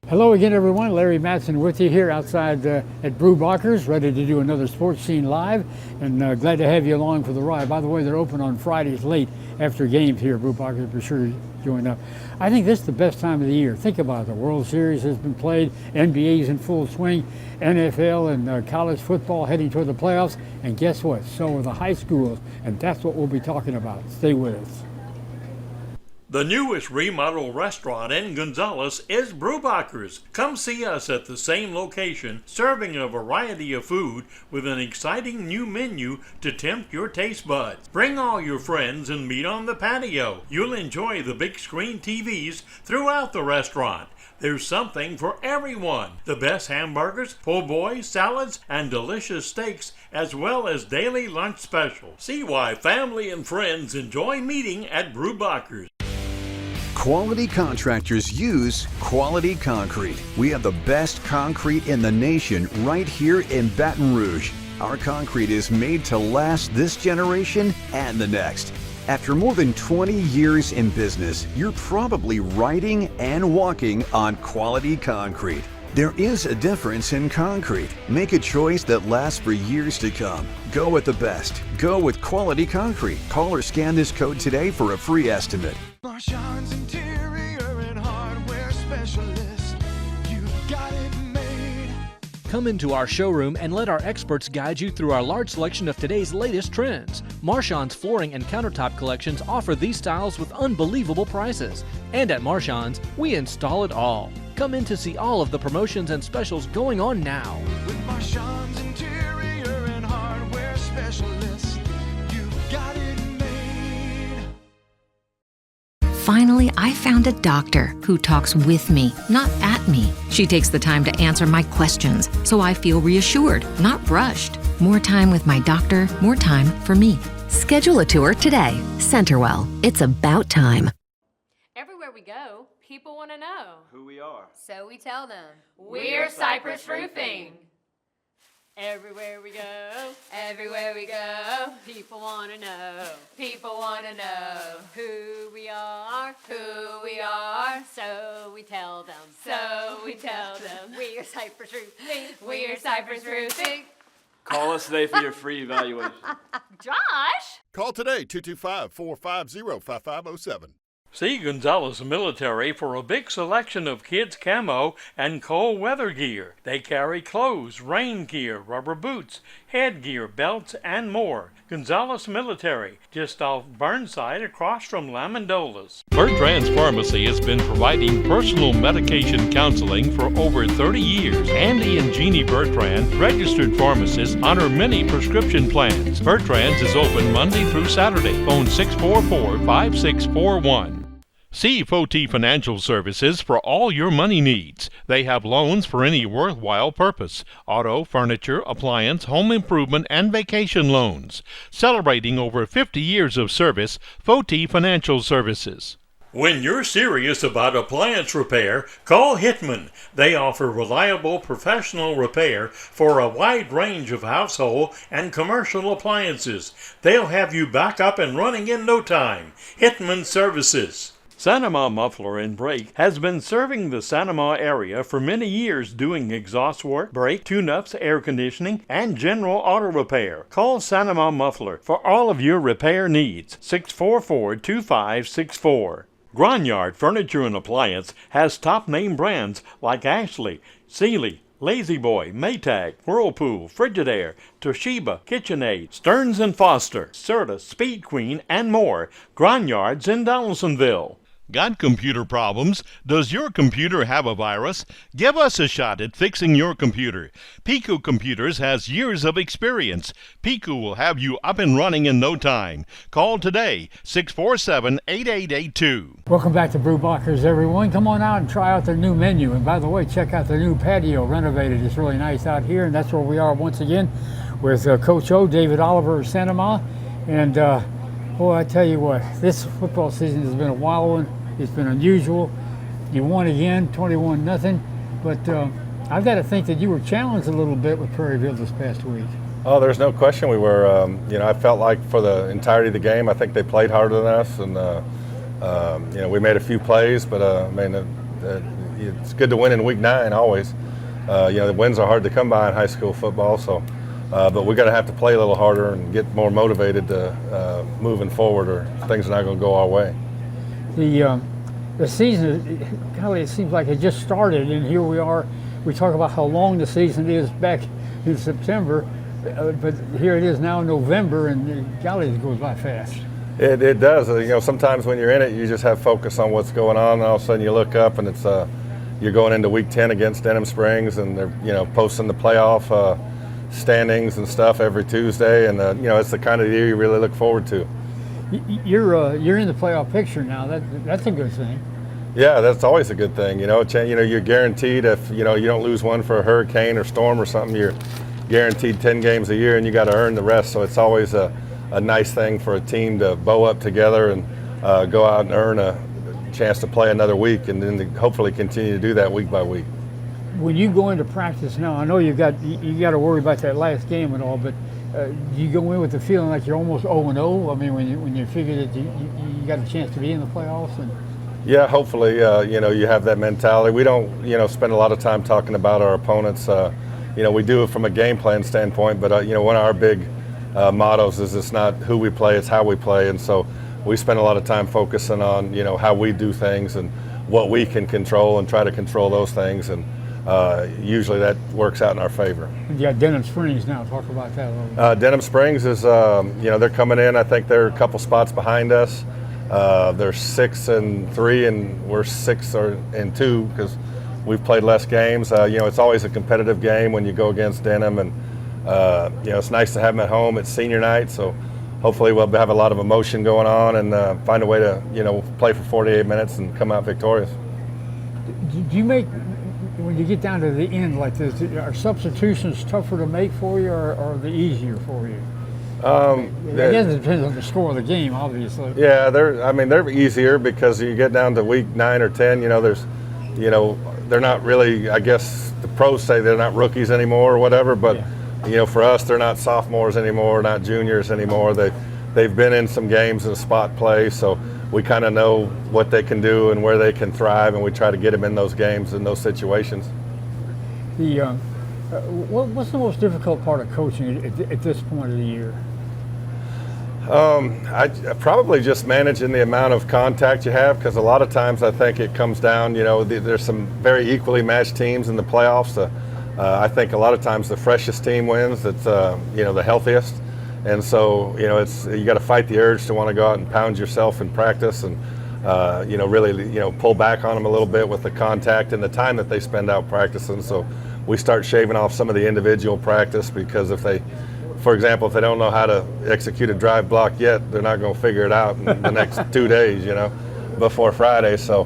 Hello again, everyone. Larry Matson with you here outside at Brewbacher's, ready to do another Sports Scene Live, and glad to have you along for the ride. By the way, they're open on Fridays late after games here at Brewbacher's. Be sure to join up. I think this is the best time of the year. Think about it. The World Series has been played, NBA's in full swing, NFL and college football heading toward the playoffs, and guess what? So are the high schools, and that's what we'll be talking about. Stay with us. The newest remodel restaurant in Gonzales is Brewbacher's. Come see us at the same location, serving a variety of food with an exciting new menu to tempt your taste buds. Bring all your friends and meet on the patio. You'll enjoy the big screen TVs throughout the restaurant. There's something for everyone. The best hamburgers, po' boy, salads, and delicious steaks, as well as daily lunch specials. See why family and friends enjoy meeting at Brewbacher's. Quality contractors use quality concrete. We have the best concrete in the nation right here in Baton Rouge. Our concrete is made to last this generation and the next. After more than 20 years in business, you're probably riding and walking on quality concrete. There is a difference in concrete. Make a choice that lasts for years to come. Go with the best. Go with quality concrete. Call or scan this code today for a free estimate. Marchand's Interior and Hardware Specialist. You got it made. Come into our showroom and let our experts guide you through our large selection of today's latest trends. Marchand's flooring and countertop collections offer these styles with unbelievable prices. And at Marchand's, we install it all. Come in to see all of the promotions and specials going on now. With Marchand's Interior and Hardware Specialist, you got it made. Finally, I found a doctor who talks with me, not at me. She takes the time to answer my questions, so I feel reassured, not rushed. More time with my doctor, more time for me. Schedule a tour today. Centerwell, it's about time. Everywhere we go, people want to know who we are. So we tell them, we're Cypress Roofing. Everywhere we go, people want to know who we are, so we tell them, we're Cypress Roofing. Call us today for your free evaluation. Josh? Call today, 225-450-5507. See Gonzales Military for a big selection of kids' camo and cold weather gear. They carry clothes, rain gear, rubber boots, headgear, belts, and more. Gonzales Military, just off Burnside across from Lamandolas. Bertrand's Pharmacy has been providing personal medication counseling for over 30 years. Andy and Jeannie Bertrand, registered pharmacists, honor many prescription plans. Bertrand's is open Monday through Saturday. Phone 644-5641. See Foti Financial Services for all your money needs. They have loans for any worthwhile purpose. Auto, furniture, appliance, home improvement, and vacation loans. Celebrating over 50 years of service, Foti Financial Services. When you're serious about appliance repair, call Hitman. They offer reliable professional repair for a wide range of household and commercial appliances. They'll have you back up and running in no time. Hitman Services. Sanama Muffler and Brake has been serving the Sanama area for many years doing exhaust work, brake, tune-ups, air conditioning, and general auto repair. Call Sanama Muffler for all of your repair needs. 644-2564. Gronyard Furniture and Appliance has top name brands like Ashley, Sealy, Lazy Boy, Maytag, Whirlpool, Frigidaire, Toshiba, KitchenAid, Stearns & Foster, Serta, Speed Queen, and more. Gronyard's in Donaldsonville. Got computer problems? Does your computer have a virus? Give us a shot at fixing your computer. Piku Computers has years of experience. Piku will have you up and running in no time. Call today, 647-8882. Welcome back to Brewbacher's, everyone. Come on out and try out their new menu. And by the way, check out their new patio, renovated. It's really nice out here, and that's where we are once again with Coach O, David Oliver of Sanama. And boy, I tell you what, this football season has been a wild one. It's been unusual. You won again, 21-0. But I've got to think that you were challenged a little bit with Prairieville this past week. Oh, there's no question we were. I felt like for the entirety of the game, I think they played harder than us, and we made a few plays, but it's good to win in week 9 always. The wins are hard to come by in high school football, so but we're going to have to play a little harder and get more motivated to moving forward, or things are not going to go our way. The season, golly, it seems like it just started, and here we are. We talk about how long the season is back in September, but here it is now in November, and golly, it goes by fast. It does. Sometimes when you're in it, you just have focus on what's going on, and all of a sudden you look up and it's you're going into week 10 against Denham Springs, and they're posting the playoff standings and stuff every Tuesday, and it's the kind of year you really look forward to. You're in the playoff picture now. That's a good thing. Yeah, that's always a good thing. You're guaranteed if you don't lose one for a hurricane or storm or something, you're guaranteed 10 games a year, and you got to earn the rest. So it's always a nice thing for a team to bow up together and go out and earn a chance to play another week, and then to hopefully continue to do that week by week. When you go into practice now, I know you got to worry about that last game and all, but do you go in with the feeling like you're almost 0-0? I mean, when you figure that you got a chance to be in the playoffs? And yeah, hopefully, you have that mentality. We don't, spend a lot of time talking about our opponents. We do it from a game plan standpoint, but one of our big mottos is it's not who we play, it's how we play, and so we spend a lot of time focusing on how we do things and what we can control and try to control those things, and usually that works out in our favor. You got Denham Springs now. Talk about that a little bit. Denham Springs is, they're coming in. I think they're a couple spots behind us. They're 6-3, and we're 6-2 because we've played less games. It's always a competitive game when you go against Denham, and it's nice to have them at home. It's senior night, so hopefully we'll have a lot of emotion going on and find a way to play for 48 minutes and come out victorious. Do you make, when you get down to the end like this, are substitutions tougher to make for you, or are they easier for you? I guess it depends on the score of the game, obviously. Yeah, they're easier because you get down to week 9 or 10. They're not really. I guess the pros say they're not rookies anymore or whatever. But for us, they're not sophomores anymore, not juniors anymore. They've been in some games in spot play, so we kind of know what they can do and where they can thrive, and we try to get them in those games, in those situations. What's the most difficult part of coaching at this point of the year? I probably just managing the amount of contact you have, because a lot of times I think it comes down, there's some very equally matched teams in the playoffs. I think a lot of times the freshest team wins. It's the healthiest, and so you got to fight the urge to want to go out and pound yourself in practice, and really pull back on them a little bit with the contact and the time that they spend out practicing. So we start shaving off some of the individual practice, because for example, if they don't know how to execute a drive block yet, they're not going to figure it out in the next 2 days, before Friday. So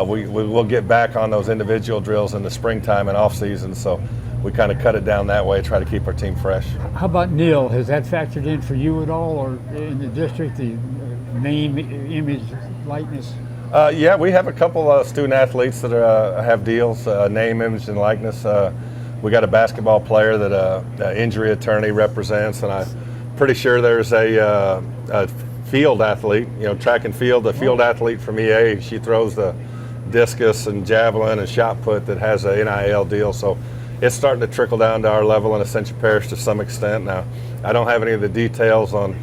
we'll get back on those individual drills in the springtime and off season. So we kind of cut it down that way, try to keep our team fresh. How about NIL? Has that factored in for you at all, or in the district, the name, image, likeness? Yeah, we have a couple of student athletes that have deals, name, image, and likeness. We got a basketball player that an injury attorney represents, and I'm pretty sure there's a field athlete, track and field, a field athlete from EA. She throws the discus and javelin and shot put that has a NIL deal. So it's starting to trickle down to our level in Ascension Parish to some extent. Now, I don't have any of the details on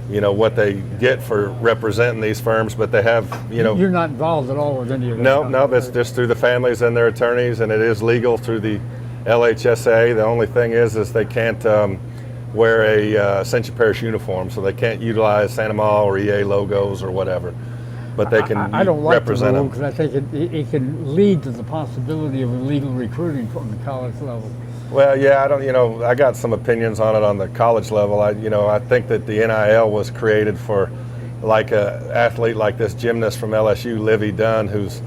what they get for representing these firms, but they have, You're not involved at all with any of that? No, it's just through the families and their attorneys, and it is legal through the LHSA. The only thing is they can't wear a Ascension Parish uniform, so they can't utilize Santa Ma or EA logos or whatever, but they can I don't like represent the them. because I think it can lead to the possibility of illegal recruiting from the college level. Well, yeah, I got some opinions on it on the college level. I think that the NIL was created for like a athlete like this gymnast from LSU, Livy Dunn, who's,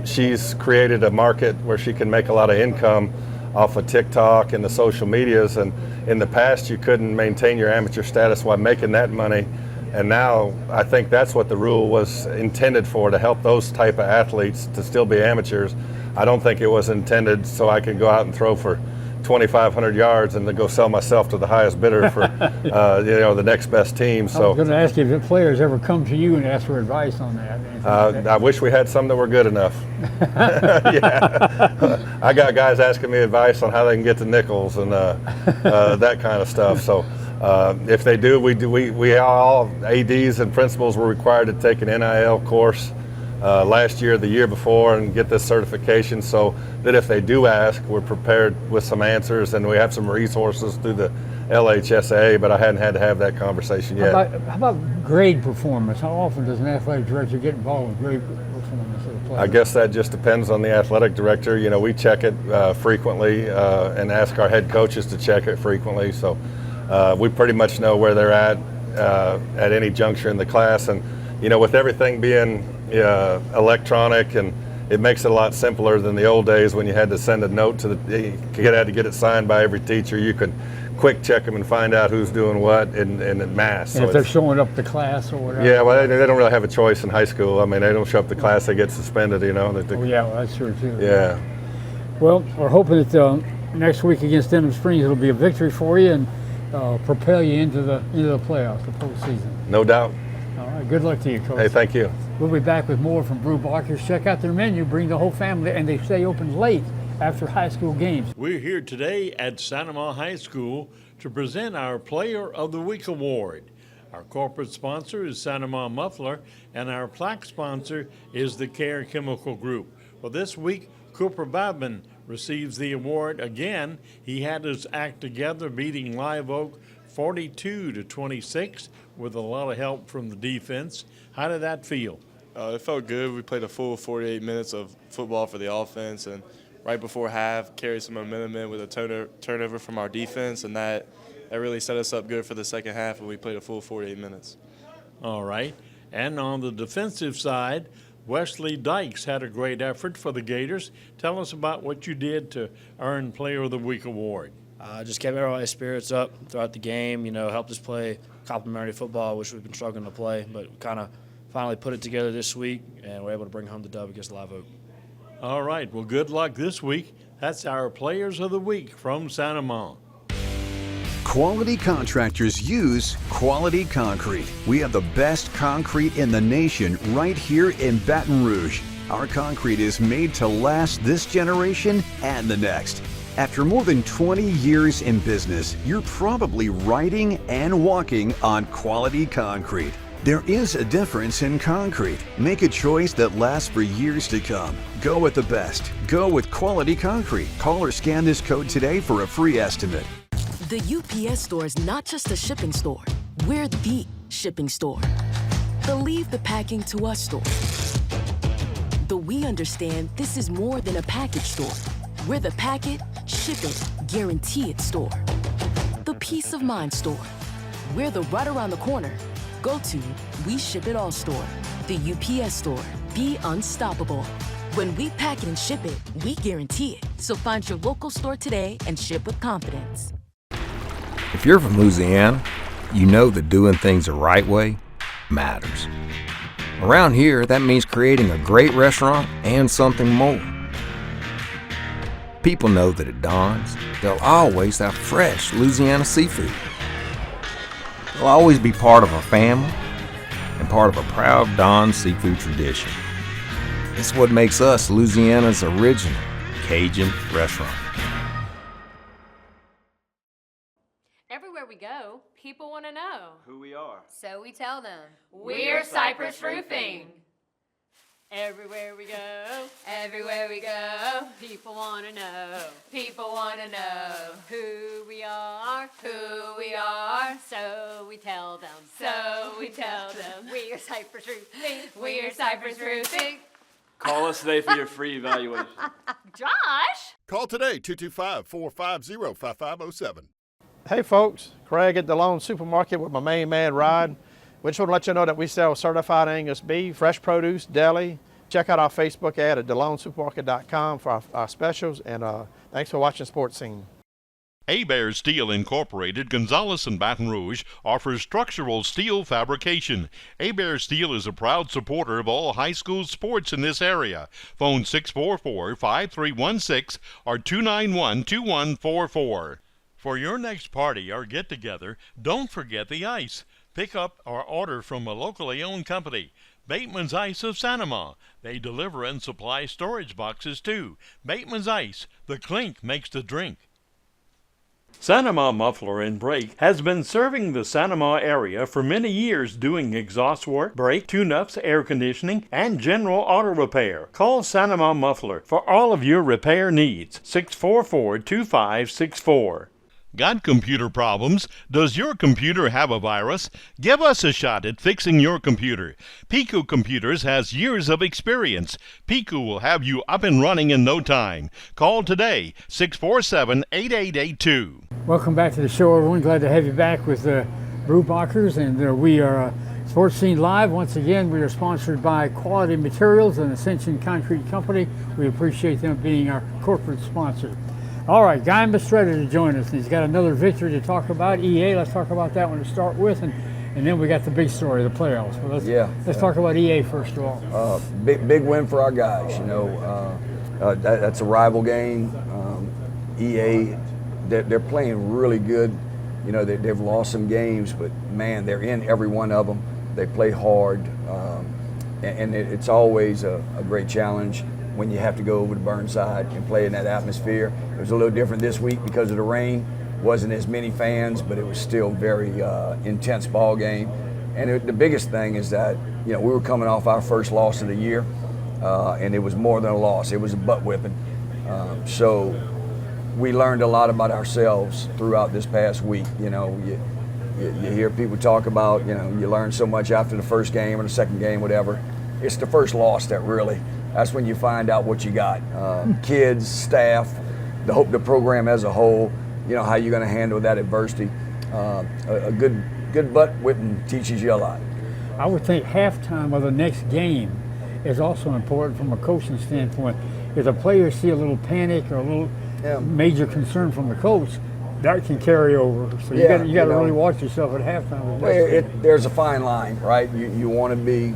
she's created a market where she can make a lot of income off of TikTok and the social medias. And in the past, you couldn't maintain your amateur status while making that money. And now I think that's what the rule was intended for, to help those type of athletes to still be amateurs. I don't think it was intended so I could go out and throw for 2,500 yards and to go sell myself to the highest bidder for the next best team. I So was going to ask you if the players ever come to you and ask for advice on that. anything like that. I wish we had some that were good enough. Yeah, I got guys asking me advice on how they can get to nickels and that kind of stuff. So if they do, we all ADs and principals were required to take an NIL course last year, the year before, and get this certification so that if they do ask, we're prepared with some answers, and we have some resources through the LHSA, but I hadn't had to have that conversation yet. How about grade performance? How often does an athletic director get involved with grade performance of the players? I guess that just depends on the athletic director. You know, we check it frequently and ask our head coaches to check it frequently. So we pretty much know where they're at any juncture in the class. And, you know, with everything being electronic, and it makes it a lot simpler than the old days when you had to send a note to had to get it signed by every teacher. You could quick check them and find out who's doing what in mass. And if they're showing up to class or whatever. Yeah, well, they don't really have a choice in high school. I mean, they don't show up to class, they get suspended, you know. Yeah, well, that's true too. Yeah. Well, we're hoping that next week against Denham Springs it'll be a victory for you and propel you into the playoffs, the postseason. No doubt. All right, good luck to you, Coach. Hey, thank you. We'll be back with more from Brew Barkers. Check out their menu, bring the whole family, and they stay open late after high school games. We're here today at Santa Ma High School to present our Player of the Week award. Our corporate sponsor is Santa Ma Muffler, and our plaque sponsor is the Care Chemical Group. Well, this week, Cooper Babin receives the award again. He had his act together, beating Live Oak 42-26 with a lot of help from the defense. How did that feel? It felt good. We played a full 48 minutes of football for the offense, and right before half, carried some momentum in with a turnover from our defense, and that really set us up good for the second half, and we played a full 48 minutes. All right. And on the defensive side, Wesley Dykes had a great effort for the Gators. Tell us about what you did to earn Player of the Week award. Just kept everybody's spirits up throughout the game, helped us play complementary football, which we've been struggling to play, but kind of finally put it together this week, and we're able to bring home the dub against Live Oak. All right. Well, good luck this week. That's our Players of the Week from Santa Ma. Quality contractors use quality concrete. We have the best concrete in the nation right here in Baton Rouge. Our concrete is made to last this generation and the next. After more than 20 years in business, you're probably riding and walking on quality concrete. There is a difference in concrete. Make a choice that lasts for years to come. Go with the best. Go with quality concrete. Call or scan this code today for a free estimate. The UPS Store is not just a shipping store. We're the shipping store. The Leave the Packing to Us store. The We Understand this is more than a package store. We're the pack it, ship it, guarantee it store. The Peace of Mind store. We're the right around the corner. Go to We Ship It All store. The UPS store. Be unstoppable. When we pack it and ship it, we guarantee it. So find your local store today and ship with confidence. If you're from Louisiana, you know that doing things the right way matters. Around here, that means creating a great restaurant and something more. People know that at Don's, they'll always have fresh Louisiana seafood. They'll always be part of a family and part of a proud Don's seafood tradition. It's what makes us Louisiana's original Cajun restaurant. Everywhere we go, people want to know Who we are. So we tell them, we're Cypress Roofing. Everywhere we go, people want to know. People want to know who we are. So we tell them. We're Cypress Roofing. We're Cypress Roofing. Call us today for your free evaluation. Josh? Call today, 225-450-5507. Hey folks, Craig at DeLone Supermarket with my main man Rod. We just want to let you know that we sell certified Angus beef, fresh produce, deli. Check out our Facebook ad at DeLoneSupermarket.com for our specials, and thanks for watching Sports Scene. Hebert Steel Incorporated, Gonzales and Baton Rouge, offers structural steel fabrication. Hebert Steel is a proud supporter of all high school sports in this area. Phone 644-5316 or 291-2144. For your next party or get-together, don't forget the ice. Pick up or order from a locally owned company. Bateman's Ice of Sanama. They deliver and supply storage boxes too. Bateman's Ice, the clink makes the drink. Sanama Muffler and Brake has been serving the Sanama area for many years, doing exhaust work, brake tune-ups, air conditioning, and general auto repair. Call Sanama Muffler for all of your repair needs. 644-2564. Got computer problems? Does your computer have a virus? Give us a shot at fixing your computer. Pico Computers has years of experience. Pico will have you up and running in no time. Call today, 647-8882. Welcome back to the show, everyone. Glad to have you back with Brewbachers, and we are Sports Scene Live. Once again, we are sponsored by Quality Materials and Ascension Concrete Company. We appreciate them being our corporate sponsor. All right, Guy Mistretta to join us. He's got another victory to talk about. EA, let's talk about that one to start with, and then we got the big story, the playoffs. Well, let's talk about EA first of all. Big win for our guys. That's a rival game. EA, they're playing really good. They've lost some games, but man, they're in every one of them. They play hard, and it's always a great challenge when you have to go over to Burnside and play in that atmosphere. It was a little different this week because of the rain. Wasn't as many fans, but it was still very intense ball game. And the biggest thing is that we were coming off our first loss of the year, and it was more than a loss. It was a butt whipping. So we learned a lot about ourselves throughout this past week. You hear people talk about you learn so much after the first game or the second game, whatever. It's the first loss that's when you find out what you got. Kids, staff, the program as a whole, how you're going to handle that adversity. A good butt whipping teaches you a lot. I would think halftime of the next game is also important from a coaching standpoint. If the players see a little panic or a little major concern from the coach, that can carry over. So you got to really watch yourself at halftime. There's a fine line, right? You want to be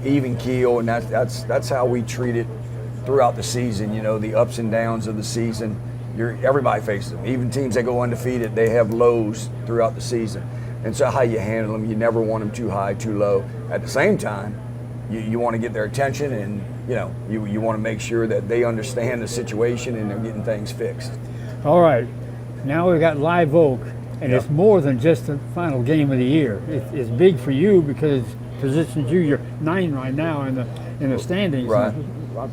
even keel, and that's how we treat it throughout the season. The ups and downs of the season. Everybody faces them. Even teams that go undefeated, they have lows throughout the season. And so how you handle them, you never want them too high, too low. At the same time, you want to get their attention, and you want to make sure that they understand the situation and they're getting things fixed. All right, now we've got Live Oak, and it's more than just the final game of the year. It's big for you because it positions you. You're 9 right now in the standings, right?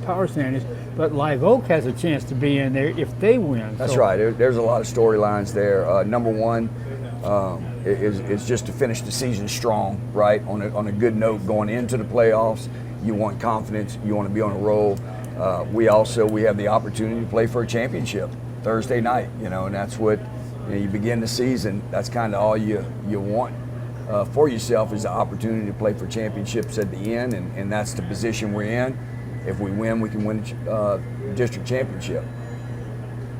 Power standings. But Live Oak has a chance to be in there if they win. That's right. There's a lot of storylines there. Number one is just to finish the season strong, right? On a good note going into the playoffs. You want confidence. You want to be on a roll. We have the opportunity to play for a championship Thursday night. And that's what you begin the season. That's kind of all you want for yourself is the opportunity to play for championships at the end, and that's the position we're in. If we win, we can win the district championship.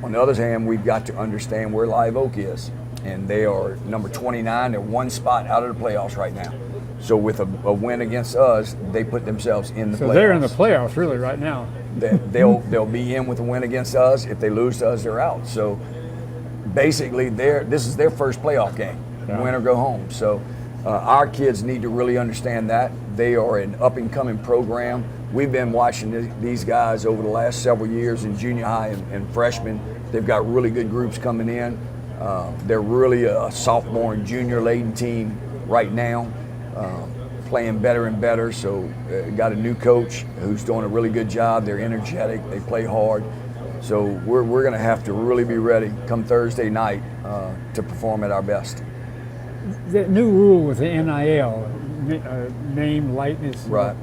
On the other hand, we've got to understand where Live Oak is, and they are number 29. They're one spot out of the playoffs right now. So with a win against us, they put themselves in the playoffs. So they're in the playoffs really right now. They'll be in with a win against us. If they lose to us, they're out. So basically, this is their first playoff game, win or go home. So our kids need to really understand that. They are an up-and-coming program. We've been watching these guys over the last several years in junior high and freshmen. They've got really good groups coming in. They're really a sophomore and junior-laden team right now, playing better and better. So got a new coach who's doing a really good job. They're energetic. They play hard. So we're going to have to really be ready come Thursday night to perform at our best. The new rule with the NIL, name, likeness, right?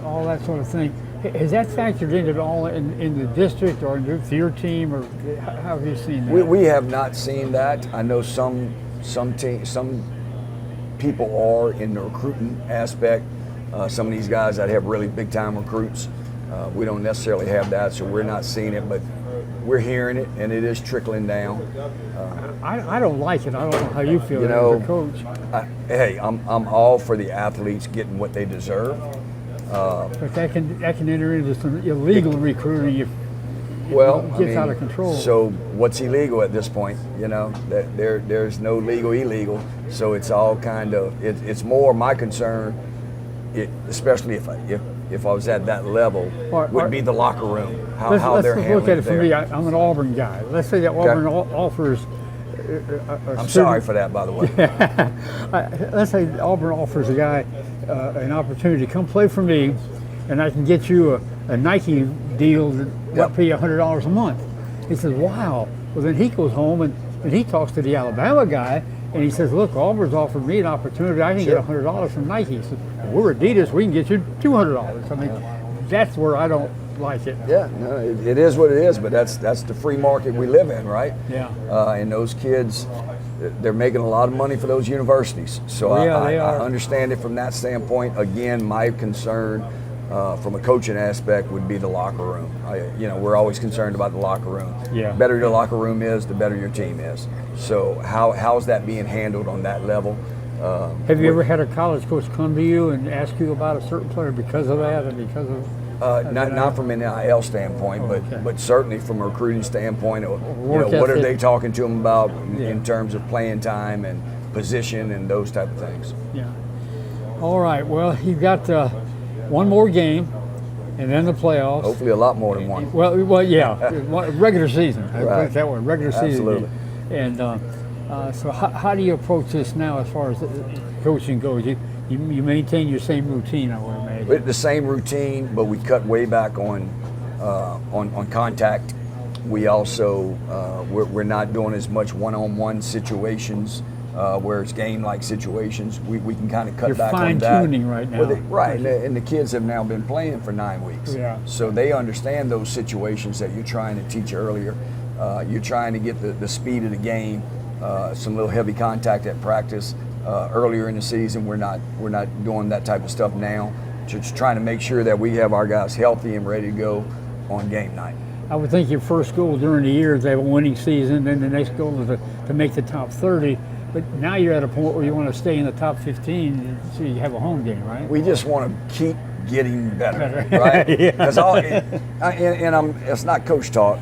All that sort of thing. Has that factored into it all in the district or into your team, or how have you seen that? We have not seen that. I know some people are in the recruiting aspect. Some of these guys that have really big time recruits. We don't necessarily have that, so we're not seeing it. But we're hearing it, and it is trickling down. I don't like it. I don't know how you feel You as a coach. Hey, I'm all for the athletes getting what they deserve. But that can enter into some illegal recruiting if it gets out of control. So what's illegal at this point? You know, that there's no legal illegal. So it's all kind of it's more my concern, especially if I was at that level, would be the locker room. How they're handling it. Let's look at it from me. I'm an Auburn guy. Let's say that Auburn offers. I'm sorry for that, by the way. Let's say Auburn offers a guy an opportunity to come play for me, and I can get you a Nike deal that pay you $100 a month. He says, wow. Well, then he goes home and he talks to the Alabama guy, and he says, look, Auburn's offered me an opportunity. I can get $100 from Nike. He says, we're Adidas. We can get you $200. I mean, that's where I don't like it. Yeah, no, it is what it is, but that's the free market we live in, right? Yeah. And those kids, they're making a lot of money for those universities. So I understand it from that standpoint. Again, my concern from a coaching aspect would be the locker room. We're always concerned about the locker room. Yeah. The better your locker room is, the better your team is. So how's that being handled on that level? Have you ever had a college coach come to you and ask you about a certain player because of that and because of? Not from an NIL standpoint, but certainly from a recruiting standpoint. What are they talking to them about in terms of playing time and position and those type of things? Yeah. All right. Well, you've got one more game, and then the playoffs. Hopefully, a lot more than one. Well, yeah. Regular season. I put it that way. Regular season. Absolutely. And so, how do you approach this now as far as coaching goes? You maintain your same routine, I would imagine. The same routine, but we cut way back on contact. We also we're not doing as much one-on-one situations where it's game-like situations. We can kind of cut back on that. You're fine-tuning right now. Right, and the kids have now been playing for 9 weeks. Yeah. So they understand those situations that you're trying to teach earlier. You're trying to get the speed of the game, some little heavy contact at practice. Earlier in the season, we're not doing that type of stuff now. Just trying to make sure that we have our guys healthy and ready to go on game night. I would think your first goal during the year is to have a winning season, then the next goal is to make the top 30. But now you're at a point where you want to stay in the top 15 so you have a home game, right? We just want to keep getting better. Right? Because it's not coach talk.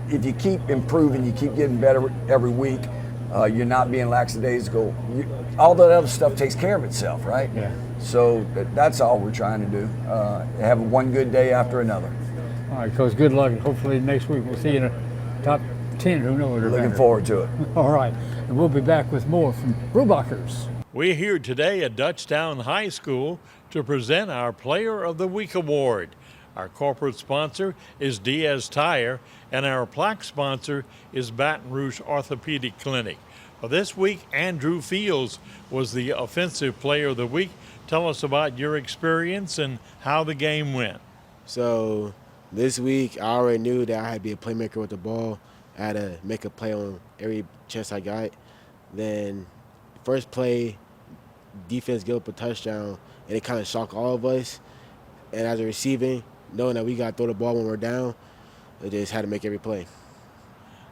If you keep improving, you keep getting better every week, you're not being lackadaisical. All that other stuff takes care of itself, right? Yeah. So that's all we're trying to do. Have one good day after another. All right, Coach, good luck. And hopefully next week we'll see you in the top 10. Who knows? Looking forward to it. All right. And we'll be back with more from Brewbachers. We're here today at Dutchtown High School to present our Player of the Week Award. Our corporate sponsor is Diaz Tire, and our plaque sponsor is Baton Rouge Orthopedic Clinic. Well, this week, Andrew Fields was the Offensive Player of the Week. Tell us about your experience and how the game went. So this week, I already knew that I had to be a playmaker with the ball. I had to make a play on every chance I got. Then first play, defense gave up a touchdown, and it kind of shocked all of us. And as a receiving, knowing that we got to throw the ball when we're down, I just had to make every play.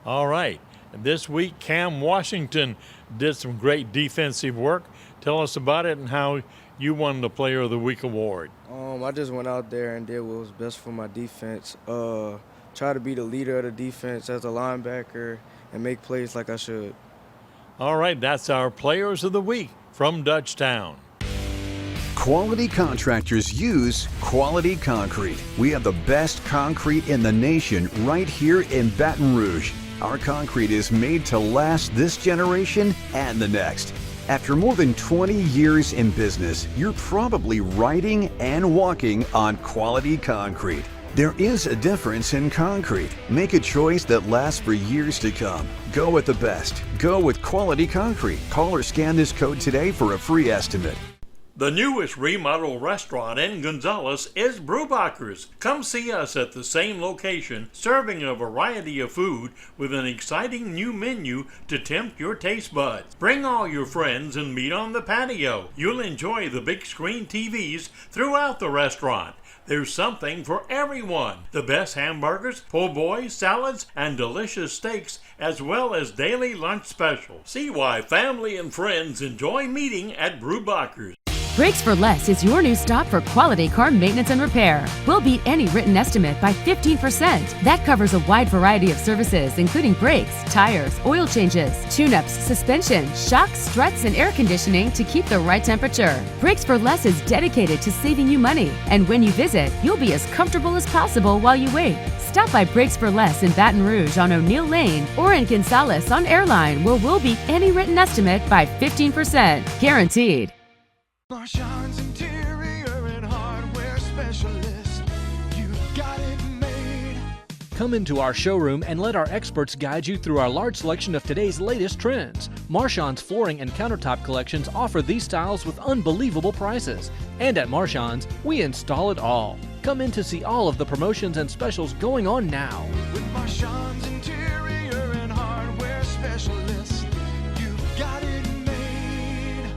All right. And this week, Cam Washington did some great defensive work. Tell us about it and how you won the Player of the Week award. I just went out there and did what was best for my defense. Try to be the leader of the defense as a linebacker and make plays like I should. All right, that's our Players of the Week from Dutchtown. Quality contractors use quality concrete. We have the best concrete in the nation right here in Baton Rouge. Our concrete is made to last this generation and the next. After more than 20 years in business, you're probably riding and walking on quality concrete. There is a difference in concrete. Make a choice that lasts for years to come. Go with the best. Go with quality concrete. Call or scan this code today for a free estimate. The newest remodel restaurant in Gonzales is Brewbachers. Come see us at the same location, serving a variety of food with an exciting new menu to tempt your taste buds. Bring all your friends and meet on the patio. You'll enjoy the big screen TVs throughout the restaurant. There's something for everyone. The best hamburgers, po' boys, salads, and delicious steaks, as well as daily lunch specials. See why family and friends enjoy meeting at Brubacher's. Brakes for Less is your new stop for quality car maintenance and repair. We'll beat any written estimate by 15%. That covers a wide variety of services, including brakes, tires, oil changes, tune-ups, suspension, shocks, struts, and air conditioning to keep the right temperature. Brakes for Less is dedicated to saving you money. And when you visit, you'll be as comfortable as possible while you wait. Stop by Brakes for Less in Baton Rouge on O'Neill Lane or in Gonzales on Airline, where we'll beat any written estimate by 15%. Guaranteed. Marchand's Interior and Hardware Specialist. You've got it made. Come into our showroom and let our experts guide you through our large selection of today's latest trends. Marchand's flooring and countertop collections offer these styles with unbelievable prices. And at Marchand's, we install it all. Come in to see all of the promotions and specials going on now. With Marchand's Interior and Hardware Specialist, you've got it made.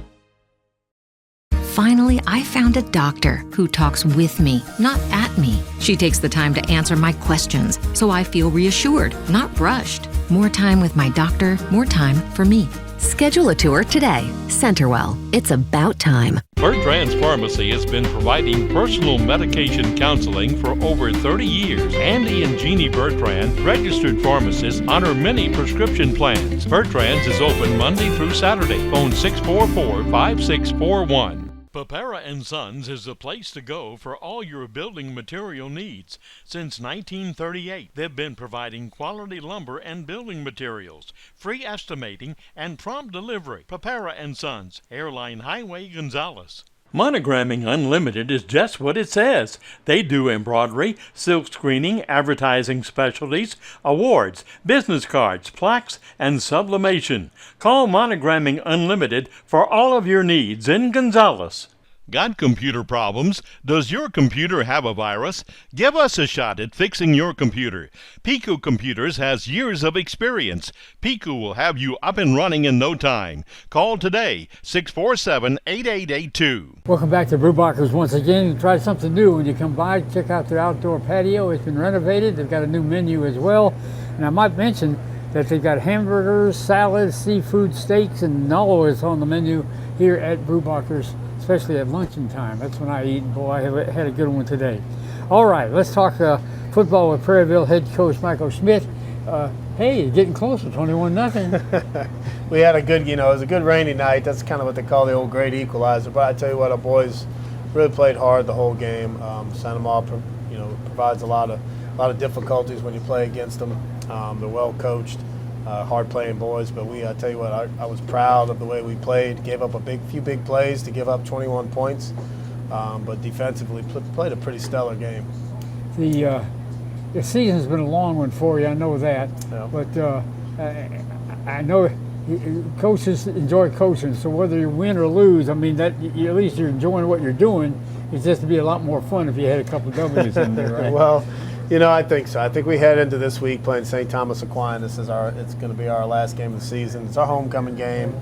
Finally, I found a doctor who talks with me, not at me. She takes the time to answer my questions, so I feel reassured, not rushed. More time with my doctor, more time for me. Schedule a tour today. Centerwell. It's about time. Bertrand's Pharmacy has been providing personal medication counseling for over 30 years. Andy and Jeannie Bertrand, registered pharmacists, honor many prescription plans. Bertrand's is open Monday through Saturday. Phone 644-5641. Papera & Sons is the place to go for all your building material needs. Since 1938, they've been providing quality lumber and building materials, free estimating, and prompt delivery. Papera & Sons, Airline Highway, Gonzales. Monogramming Unlimited is just what it says. They do embroidery, silk screening, advertising specialties, awards, business cards, plaques, and sublimation. Call Monogramming Unlimited for all of your needs in Gonzales. Got computer problems? Does your computer have a virus? Give us a shot at fixing your computer. Pico Computers has years of experience. Pico will have you up and running in no time. Call today, 647-8882. Welcome back to Brubacher's once again. Try something new when you come by. Check out their outdoor patio. It's been renovated. They've got a new menu as well. And I might mention that they've got hamburgers, salads, seafood, steaks, and all is on the menu here at Brubacher's, especially at luncheon time. That's when I eat, and boy, I had a good one today. All right, let's talk football with Prairieville head coach Michael Schmidt. Hey, getting closer, 21-0. We had a good, it was a good rainy night. That's kind of what they call the old great equalizer. But I tell you what, our boys really played hard the whole game. Santa Ma, provides a lot of difficulties when you play against them. They're well coached, hard playing boys. But I tell you what, I was proud of the way we played. Gave up a few big plays to give up 21 points, but defensively played a pretty stellar game. The season's been a long one for you, I know that. Yeah. But I know coaches enjoy coaching, so whether you win or lose, I mean, that at least you're enjoying what you're doing. It's just to be a lot more fun if you had a couple W's in there, right? Well, I think so. I think we head into this week playing St. Thomas Aquinas. It's going to be our last game of the season. It's our homecoming game.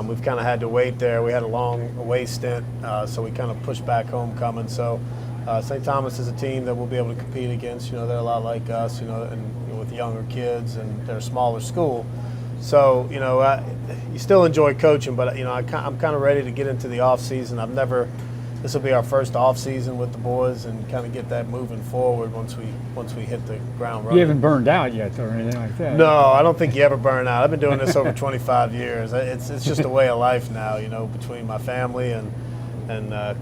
We've kind of had to wait there. We had a long away stint, so we kind of pushed back homecoming. So St. Thomas is a team that we'll be able to compete against. They're a lot like us, and with younger kids, and they're a smaller school. So, you still enjoy coaching, but, I'm kind of ready to get into the off season. This will be our first off season with the boys and kind of get that moving forward once we hit the ground running. You haven't burned out yet or anything like that? No, I don't think you ever burn out. I've been doing this over 25 years. It's just a way of life now, between my family and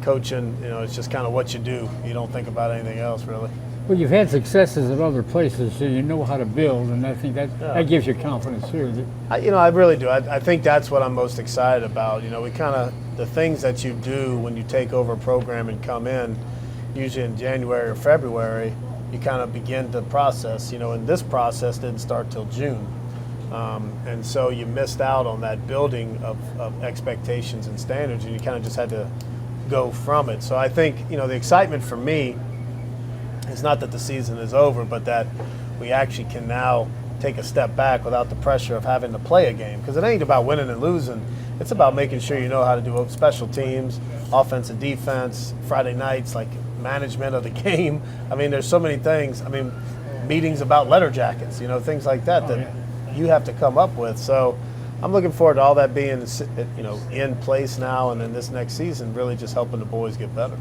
coaching. It's just kind of what you do. You don't think about anything else, really. Well, you've had successes at other places, so you know how to build, and I think that gives you confidence here. I really do. I think that's what I'm most excited about. The things that you do when you take over a program and come in, usually in January or February, you kind of begin the process. And this process didn't start till June. And so you missed out on that building of expectations and standards, and you kind of just had to go from it. So I think, the excitement for me is not that the season is over, but that we actually can now take a step back without the pressure of having to play a game. Because it ain't about winning and losing. It's about making sure you know how to do special teams, offense and defense, Friday nights, like management of the game. I mean, there's so many things. I mean, meetings about letter jackets, you know, things like that you have to come up with. So I'm looking forward to all that being, you know, in place now, and then this next season really just helping the boys get better.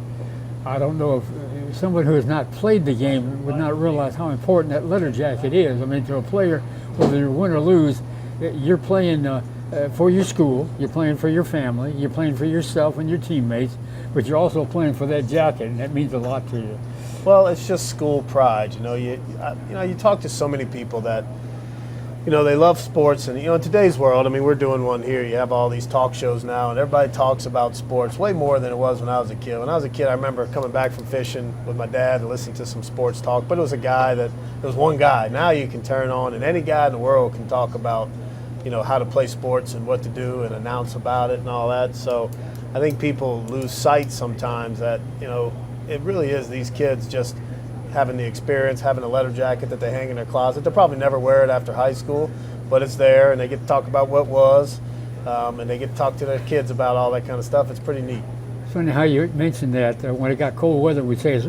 I don't know if someone who has not played the game would not realize how important that letter jacket is. I mean, to a player, whether you win or lose, you're playing for your school, you're playing for your family, you're playing for yourself and your teammates, but you're also playing for that jacket, and that means a lot to you. Well, it's just school pride. You know, you talk to so many people that, you know, they love sports, and, you know, in today's world, I mean, we're doing one here. You have all these talk shows now, and everybody talks about sports way more than it was when I was a kid. When I was a kid, I remember coming back from fishing with my dad and listening to some sports talk, but it was one guy. Now you can turn on, and any guy in the world can talk about, you know, how to play sports and what to do and announce about it and all that. So I think people lose sight sometimes that, you know, it really is these kids just having the experience, having a letter jacket that they hang in their closet. They'll probably never wear it after high school, but it's there, and they get to talk about what was, and they get to talk to their kids about all that kind of stuff. It's pretty neat. It's funny how you mentioned that. When it got cold weather, we say it's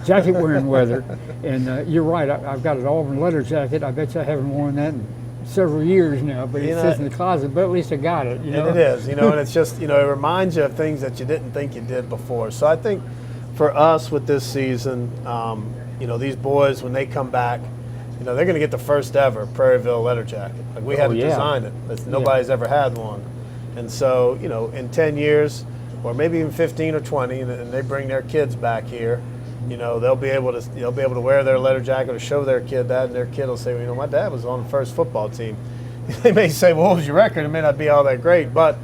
jacket-wearing weather, and you're right. I've got an Auburn letter jacket. I bet you I haven't worn that in several years now, but it sits in the closet, but at least I got it. You know? And it is, you know, and it's just, you know, it reminds you of things that you didn't think you did before. So I think for us with this season, you know, these boys, when they come back, you know, they're going to get the first ever Prairieville letter jacket. Like, we had to design it. Nobody's ever had one. And so, you know, in 10 years, or maybe even 15 or 20, and they bring their kids back here, you know, they'll be able to wear their letter jacket or show their kid that, and their kid will say, well, you know, my dad was on the first football team. They may say, well, what was your record? It may not be all that great, but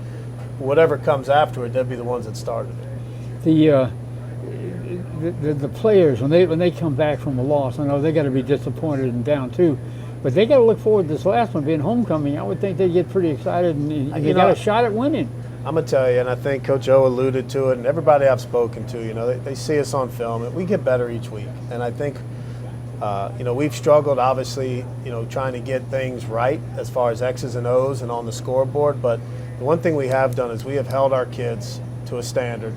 whatever comes after it, they'll be the ones that started it. The players, when they come back from a loss, I know they got to be disappointed and down too, but they got to look forward to this last one being homecoming. I would think they get pretty excited, and they got a shot at winning. I'm going to tell you, and I think Coach O alluded to it, and everybody I've spoken to, you know, they see us on film, and we get better each week. And I think, you know, we've struggled, obviously, you know, trying to get things right as far as X's and O's and on the scoreboard. But the one thing we have done is we have held our kids to a standard,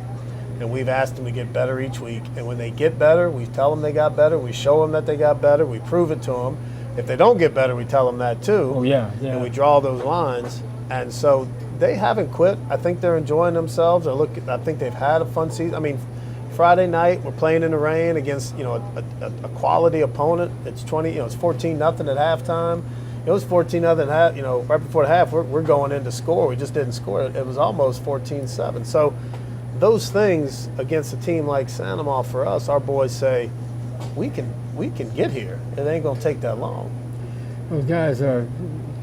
and we've asked them to get better each week. And when they get better, we tell them they got better. We show them that they got better. We prove it to them. If they don't get better, we tell them that too. Oh, yeah. And we draw those lines. And so they haven't quit. I think they're enjoying themselves. I think they've had a fun season. I mean, Friday night we're playing in the rain against, you know, a quality opponent. It's 14-0 at halftime. It was 14-0 you know, right before the half. We're going in to score. We just didn't score. It was almost 14-7. So those things against a team like Sanoma, for us, our boys say, we can get here. It ain't gonna take that long. Those guys are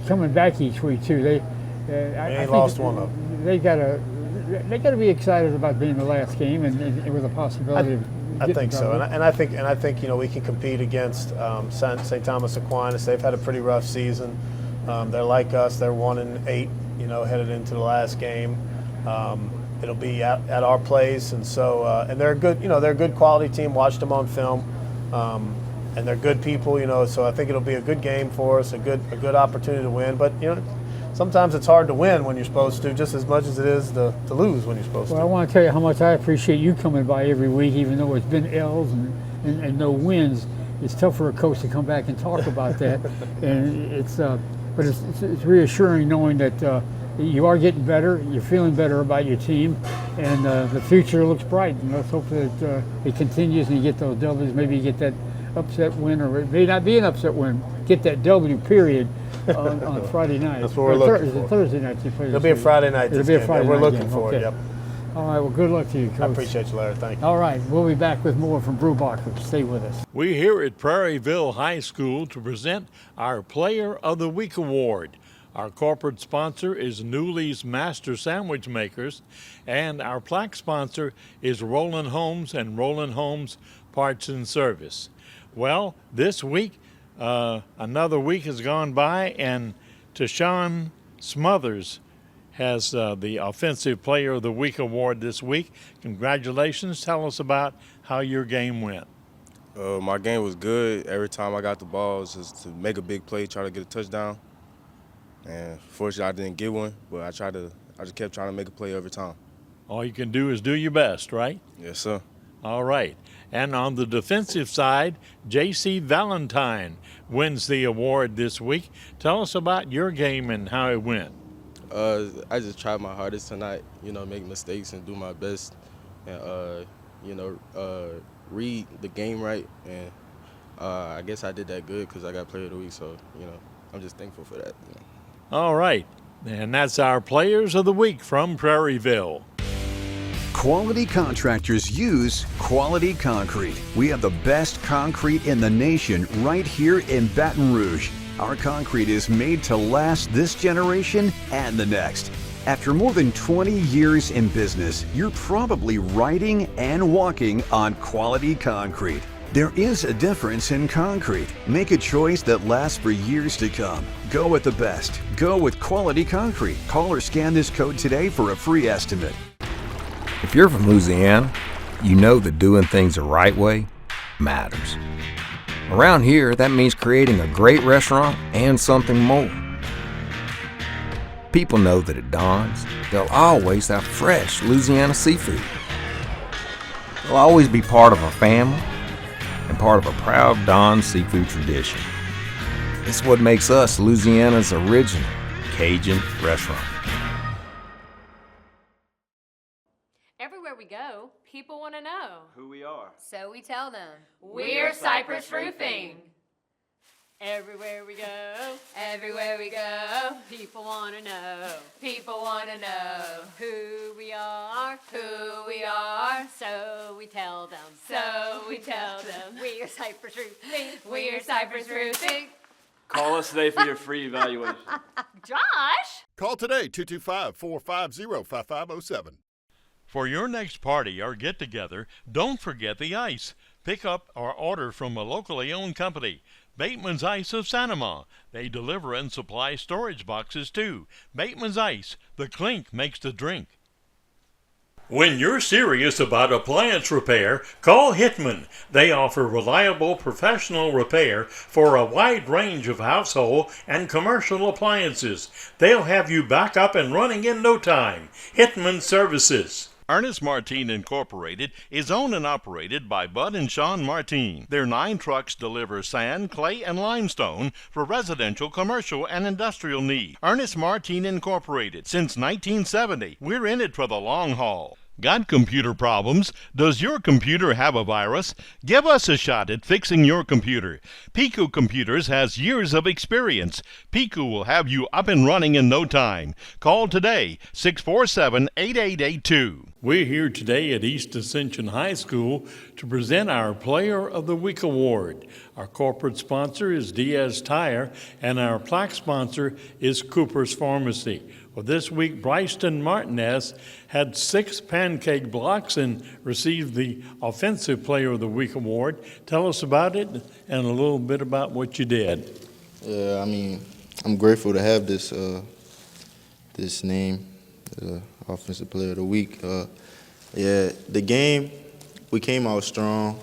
coming back each week too. They ain't lost one of them. They gotta be excited about being the last game and with a possibility of I think so, and I think you know, we can compete against St. Thomas Aquinas. They've had a pretty rough season. They're like us. They're 1-8. You know, headed into the last game. It'll be at our place, and so and they're a good. You know, they're a good quality team. Watched them on film, and they're good people. You know, so I think it'll be a good game for us. A good opportunity to win. But you know, sometimes it's hard to win when you're supposed to, just as much as it is to lose when you're supposed to. Well, I want to tell you how much I appreciate you coming by every week, even though it's been L's and no wins. It's tough for a coach to come back and talk about that, and but it's reassuring knowing that you are getting better, you're feeling better about your team, and the future looks bright. And let's hope that it continues and you get those W's. Maybe you get that upset win, or it may not be an upset win. Get that W period on Friday night. That's what we're looking for. Thursday night. It'll be a Friday night. It'll be a Friday night. We're looking game. for Okay. it. Yep. All right. Well, good luck to you, Coach. I appreciate you, Larry. Thank you. All right. We'll be back with more from Brubacher. Stay with us. We're here at Prairieville High School to present our Player of the Week Award. Our corporate sponsor is Newly's Master Sandwich Makers, and our plaque sponsor is Roland Homes and Roland Homes Parts and Service. Well, this week, another week has gone by, and Tashawn Smothers has the Offensive Player of the Week award this week. Congratulations. Tell us about how your game went. My game was good. Every time I got the ball, it was just to make a big play, try to get a touchdown. And fortunately, I didn't get one, but I just kept trying to make a play every time. All you can do is do your best, right? Yes, sir. All right. And on the defensive side, J.C. Valentine wins the award this week. Tell us about your game and how it went. I just tried my hardest tonight, make mistakes and do my best and, read the game right. And I guess I did that good because I got Player of the Week. So, I'm just thankful for that. All right. And that's our Players of the Week from Prairieville. Quality contractors use quality concrete. We have the best concrete in the nation right here in Baton Rouge. Our concrete is made to last this generation and the next. After more than 20 years in business, you're probably riding and walking on quality concrete. There is a difference in concrete. Make a choice that lasts for years to come. Go with the best. Go with quality concrete. Call or scan this code today for a free estimate. If you're from Louisiana, you know that doing things the right way matters. Around here, that means creating a great restaurant and something more. People know that at Don's, they'll always have fresh Louisiana seafood. They'll always be part of a family and part of a proud Don's seafood tradition. It's what makes us Louisiana's original Cajun restaurant. Everywhere we go, people want to know who we are. So we tell them, we're Cypress Roofing. Everywhere we go, people want to know. People want to know who we are. So we tell them, we're Cypress Roofing. We're Cypress Roofing. Call us today for your free evaluation. Josh? Call today, 225-450-5507. For your next party or get-together, don't forget the ice. Pick up or order from a locally owned company. Bateman's Ice of Sanama. They deliver and supply storage boxes too. Bateman's Ice, the clink makes the drink. When you're serious about appliance repair, call Hitman. They offer reliable professional repair for a wide range of household and commercial appliances. They'll have you back up and running in no time. Hitman Services. Ernest Martin Incorporated is owned and operated by Bud and Sean Martin. Their 9 trucks deliver sand, clay, and limestone for residential, commercial, and industrial needs. Ernest Martin Incorporated. Since 1970, we're in it for the long haul. Got computer problems? Does your computer have a virus? Give us a shot at fixing your computer. Pico Computers has years of experience. Pico will have you up and running in no time. Call today, 647-8882. We're here today at East Ascension High School to present our Player of the Week Award. Our corporate sponsor is Diaz Tire, and our plaque sponsor is Cooper's Pharmacy. Well, this week, Bryson Martinez had 6 pancake blocks and received the Offensive Player of the Week Award. Tell us about it and a little bit about what you did. I'm grateful to have this this name, Offensive Player of the Week. The game, we came out strong.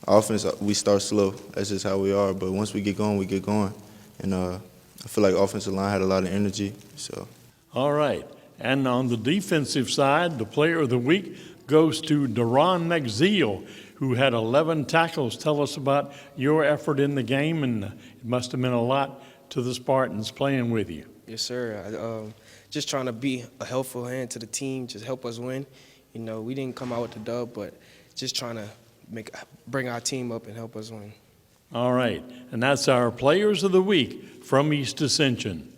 Offense, we start slow. That's just how we are. But once we get going, we get going. And I feel like offensive line had a lot of energy. So. All right. And on the defensive side, the Player of the Week goes to Deron McZeal, who had 11 tackles. Tell us about your effort in the game, and it must have meant a lot to the Spartans playing with you. Yes, sir. Just trying to be a helpful hand to the team, just help us win. We didn't come out with the dub, but just trying to bring our team up and help us win. All right, and that's our Players of the Week from East Ascension.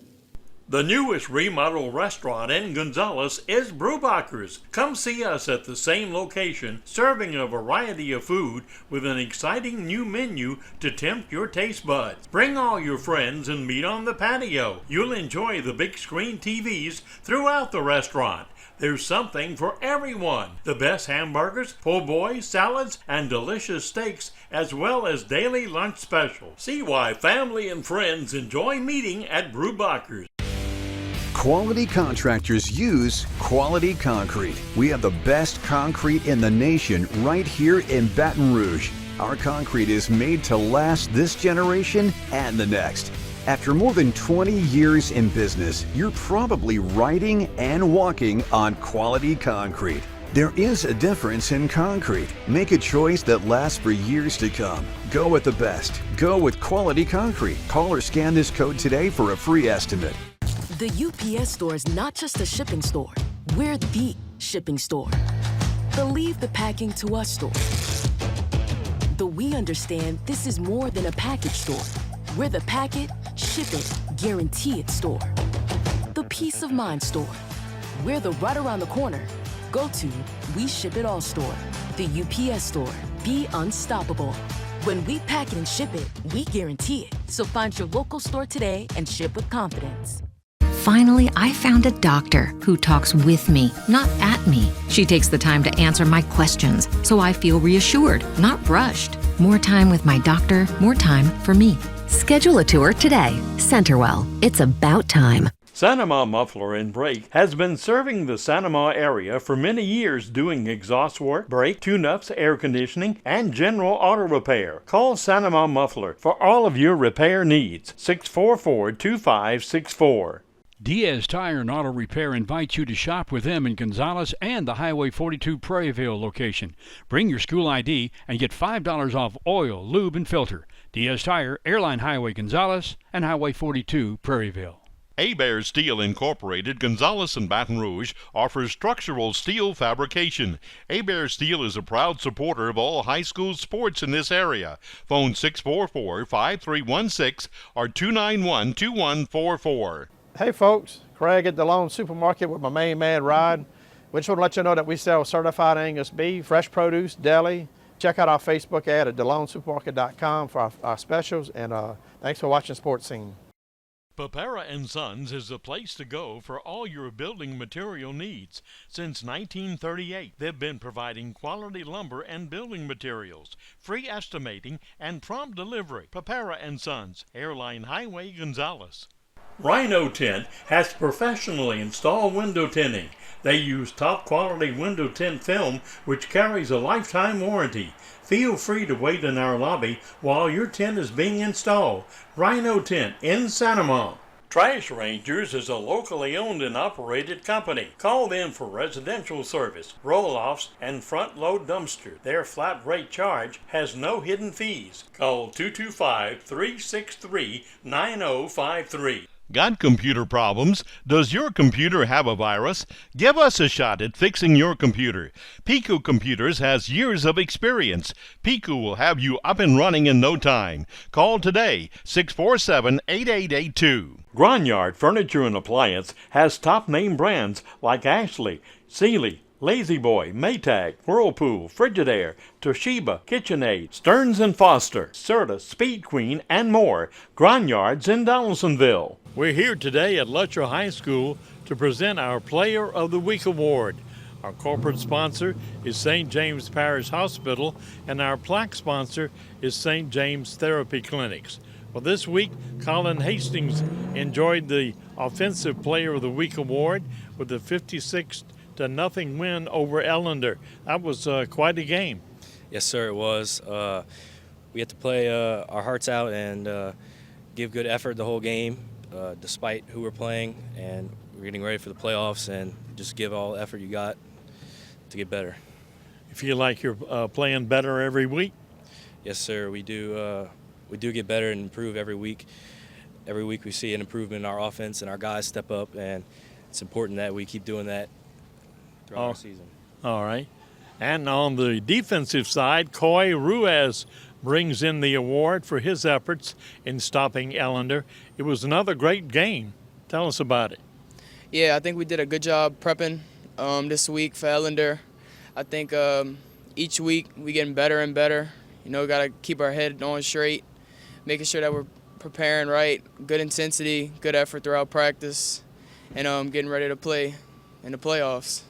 The newest remodel restaurant in Gonzales is Brubacher's. Come see us at the same location, serving a variety of food with an exciting new menu to tempt your taste buds. Bring all your friends and meet on the patio. You'll enjoy the big screen TVs throughout the restaurant. There's something for everyone. The best hamburgers, po' boys, salads, and delicious steaks, as well as daily lunch specials. See why family and friends enjoy meeting at Brubacher's. Quality contractors use quality concrete. We have the best concrete in the nation right here in Baton Rouge. Our concrete is made to last this generation and the next. After more than 20 years in business, you're probably riding and walking on quality concrete. There is a difference in concrete. Make a choice that lasts for years to come. Go with the best. Go with quality concrete. Call or scan this code today for a free estimate. The UPS Store is not just a shipping store. We're the shipping store. The Leave the Packing to Us store. The We Understand this is more than a package store. We're the pack it, ship it, guarantee it store. The Peace of Mind store. We're the right around the corner. Go to We Ship It All store. The UPS store. Be unstoppable. When we pack it and ship it, we guarantee it. So find your local store today and ship with confidence. Finally, I found a doctor who talks with me, not at me. She takes the time to answer my questions, so I feel reassured, not rushed. More time with my doctor, more time for me. Schedule a tour today. Centerwell, it's about time. Sanama Muffler and Brake has been serving the Sanama area for many years doing exhaust work, brake, tune-ups, air conditioning, and general auto repair. Call Sanama Muffler for all of your repair needs. 644-2564. Diaz Tire and Auto Repair invites you to shop with them in Gonzales and the Highway 42 Prairieville location. Bring your school ID and get $5 off oil, lube, and filter. Diaz Tire, Airline Highway Gonzales, and Highway 42 Prairieville. Abear Steel Incorporated, Gonzales and Baton Rouge, offers structural steel fabrication. Abear Steel is a proud supporter of all high school sports in this area. Phone 644-5316 or 291-2144. Hey folks, Craig at DeLone Supermarket with my main man Rod. We just want to let you know that we sell certified Angus beef, fresh produce, deli. Check out our Facebook ad at DeLoneSupermarket.com for our specials, and thanks for watching Sports Scene. Papera & Sons is the place to go for all your building material needs. Since 1938, they've been providing quality lumber and building materials, free estimating, and prompt delivery. Papera & Sons, Airline Highway, Gonzales. Rhino Tint has professionally installed window tinting. They use top quality window tint film which carries a lifetime warranty. Feel free to wait in our lobby while your tint is being installed. Rhino Tint in Sanama. Trash Rangers is a locally owned and operated company. Call them for residential service, roll-offs, and front-load dumpster. Their flat rate charge has no hidden fees. Call 225-363-9053. Got computer problems? Does your computer have a virus? Give us a shot at fixing your computer. Pico Computers has years of experience. Pico will have you up and running in no time. Call today, 647-8882. Gronyard Furniture and Appliance has top name brands like Ashley, Sealy, Lazy Boy, Maytag, Whirlpool, Frigidaire, Toshiba, KitchenAid, Stearns & Foster, Serta, Speed Queen, and more. Gronyard's in Donaldsonville. We're here today at Lutcher High School to present our Player of the Week award. Our corporate sponsor is St. James Parish Hospital, and our plaque sponsor is St. James Therapy Clinics. Well, this week, Colin Hastings enjoyed the Offensive Player of the Week award with a 56-0 win over Ellender. That was quite a game. Yes, sir, it was. We had to play our hearts out and give good effort the whole game, despite who we're playing, and we're getting ready for the playoffs, and just give all the effort you got to get better. You feel like you're playing better every week? Yes, sir, we do. We do get better and improve every week. Every week we see an improvement in our offense, and our guys step up, and it's important that we keep doing that throughout the season. All right. And on the defensive side, Coy Ruiz brings in the award for his efforts in stopping Ellender. It was another great game. Tell us about it. Yeah, I think we did a good job prepping this week for Ellender. I think each week we getting better and better. You know, got to keep our head on straight, making sure that we're preparing right, good intensity, good effort throughout practice, and getting ready to play in the playoffs.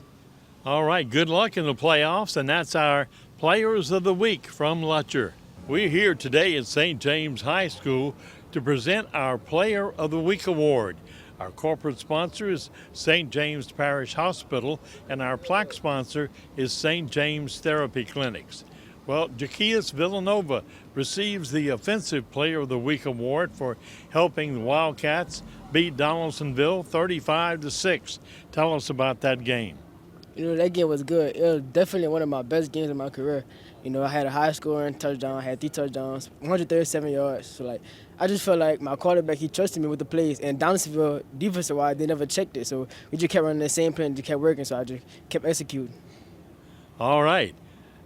All right, good luck in the playoffs, and that's our Players of the Week from Lutcher. We're here today at St. James High School to present our Player of the Week award. Our corporate sponsor is St. James Parish Hospital, and our plaque sponsor is St. James Therapy Clinics. Well, Jaquias Villanova receives the Offensive Player of the Week award for helping the Wildcats beat Donaldsonville 35-6. Tell us about that game. You know, that game was good. It was definitely one of my best games in my career. You know, I had a high scoring touchdown, I had 3 touchdowns, 137 yards. So, like, I just felt like my quarterback, he trusted me with the plays. And Donaldsonville, defensive-wise, they never checked it. So we just kept running the same play and just kept working. So I just kept executing. All right.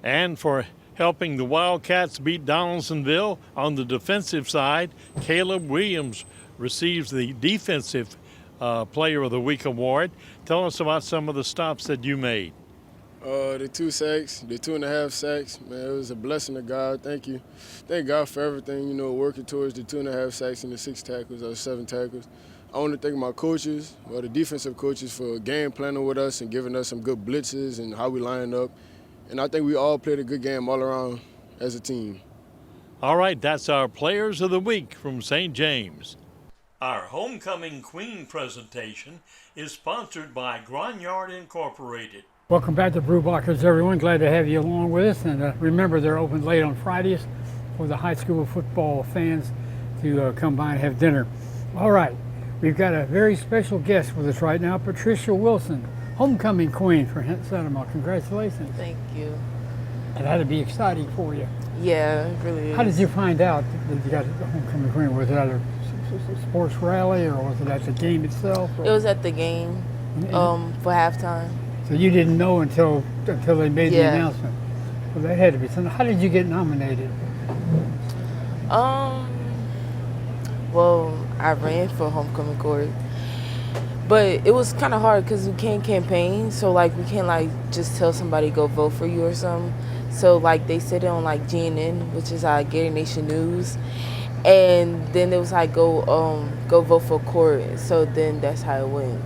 And for helping the Wildcats beat Donaldsonville on the defensive side, Caleb Williams receives the Defensive Player of the Week award. Tell us about some of the stops that you made. The 2 sacks, the 2.5 sacks, man, it was a blessing of God. Thank you. Thank God for everything, you know, working towards the 2.5 sacks and the 6 tackles or 7 tackles. I want to thank my coaches, the defensive coaches, for game planning with us and giving us some good blitzes and how we lined up. And I think we all played a good game all around as a team. All right, that's our Players of the Week from St. James. Our Homecoming Queen presentation is sponsored by Gronyard Incorporated. Welcome back to Brewbachers, everyone. Glad to have you along with us. And remember, they're open late on Fridays for the high school football fans to come by and have dinner. All right, we've got a very special guest with us right now, Patricia Wilson, Homecoming Queen for Santa Maria. Congratulations. Thank you. It had to be exciting for you. Yeah, it really is. How did you find out that you got the Homecoming Queen? Was it at a sports rally or was it at the game itself? Or? It was at the game for halftime. So you didn't know until they made the announcement. Well, that had to be something. How did you get nominated? Well, I ran for homecoming court, but it was kind of hard because we can't campaign. So like we can't like just tell somebody go vote for you or something. So like they said it on like GNN, which is Gary Nation News, and then it was like go vote for court. So then that's how it went.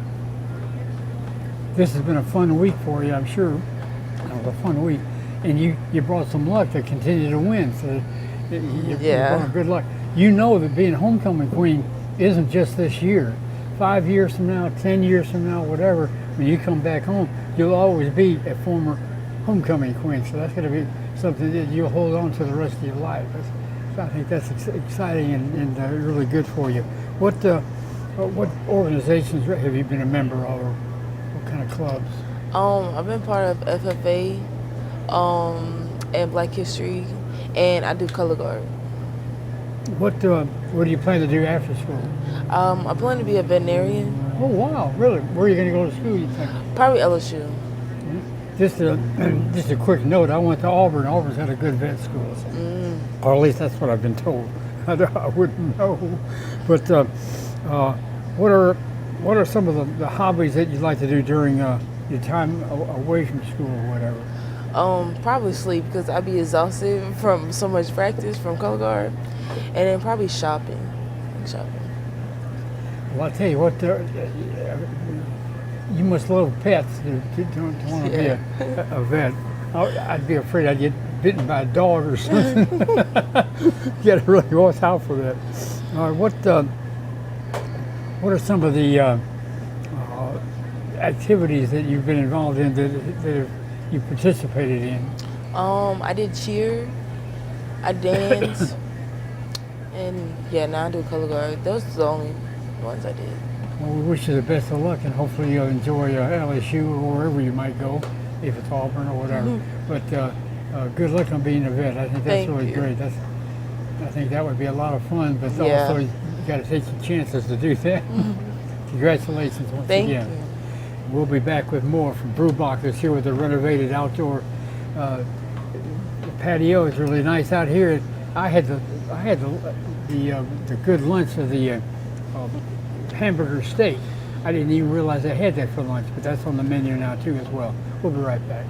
This has been a fun week for you, I'm sure. It was a fun week. And you brought some luck to continue to win. So you brought good luck. You know that being homecoming queen isn't just this year. 5 years from now, 10 years from now, whatever, when you come back home, you'll always be a former homecoming queen. So that's going to be something that you'll hold on to the rest of your life. I think that's exciting and really good for you. What organizations have you been a member of? What kind of clubs? I've been part of FFA and Black History, and I do color guard. What do you plan to do after school? I plan to be a veterinarian. Oh wow, really? Where are you going to go to school, you think? Probably LSU. Just a quick note, I went to Auburn. Auburn's had a good vet school. Or at least that's what I've been told. I wouldn't know. But what are some of the hobbies that you'd like to do during your time away from school or whatever? Probably sleep because I'd be exhausted from so much practice from color guard, and then probably shopping. Well, I'll tell you what, you must love pets to want to be a vet. I'd be afraid I'd get bitten by a dog or something. You got to really watch out for that. What are some of the activities that you've been involved in that you participated in? I did cheer, I danced, and now I do color guard. Those are the only ones I did. Well, we wish you the best of luck, and hopefully you'll enjoy LSU or wherever you might go, if it's Auburn or whatever. But good luck on being a vet. I think that's really great. I think that would be a lot of fun, but also you got to take some chances to do that. Congratulations once again. Thank you. We'll be back with more from Brewbachers here with the renovated outdoor patio. Is really nice out here. I had the good lunch of the hamburger steak. I didn't even realize I had that for lunch, but that's on the menu now too as well. We'll be right back.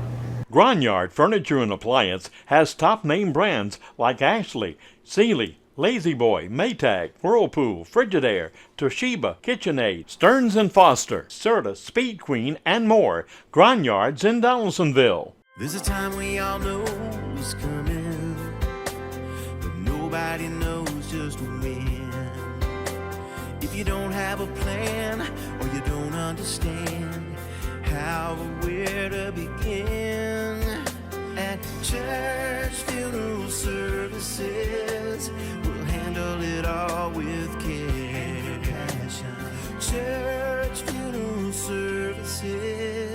Gronyard Furniture and Appliance has top name brands like Ashley, Sealy, Lazy Boy, Maytag, Whirlpool, Frigidaire, Toshiba, KitchenAid, Stearns & Foster, Serta, Speed Queen, and more. Gronyard's in Donaldsonville. There's a time we all know is coming, but nobody knows just when. If you don't have a plan or you don't understand how or where to begin, at Churchville Services. We'll handle it all with care. Church Funeral Services.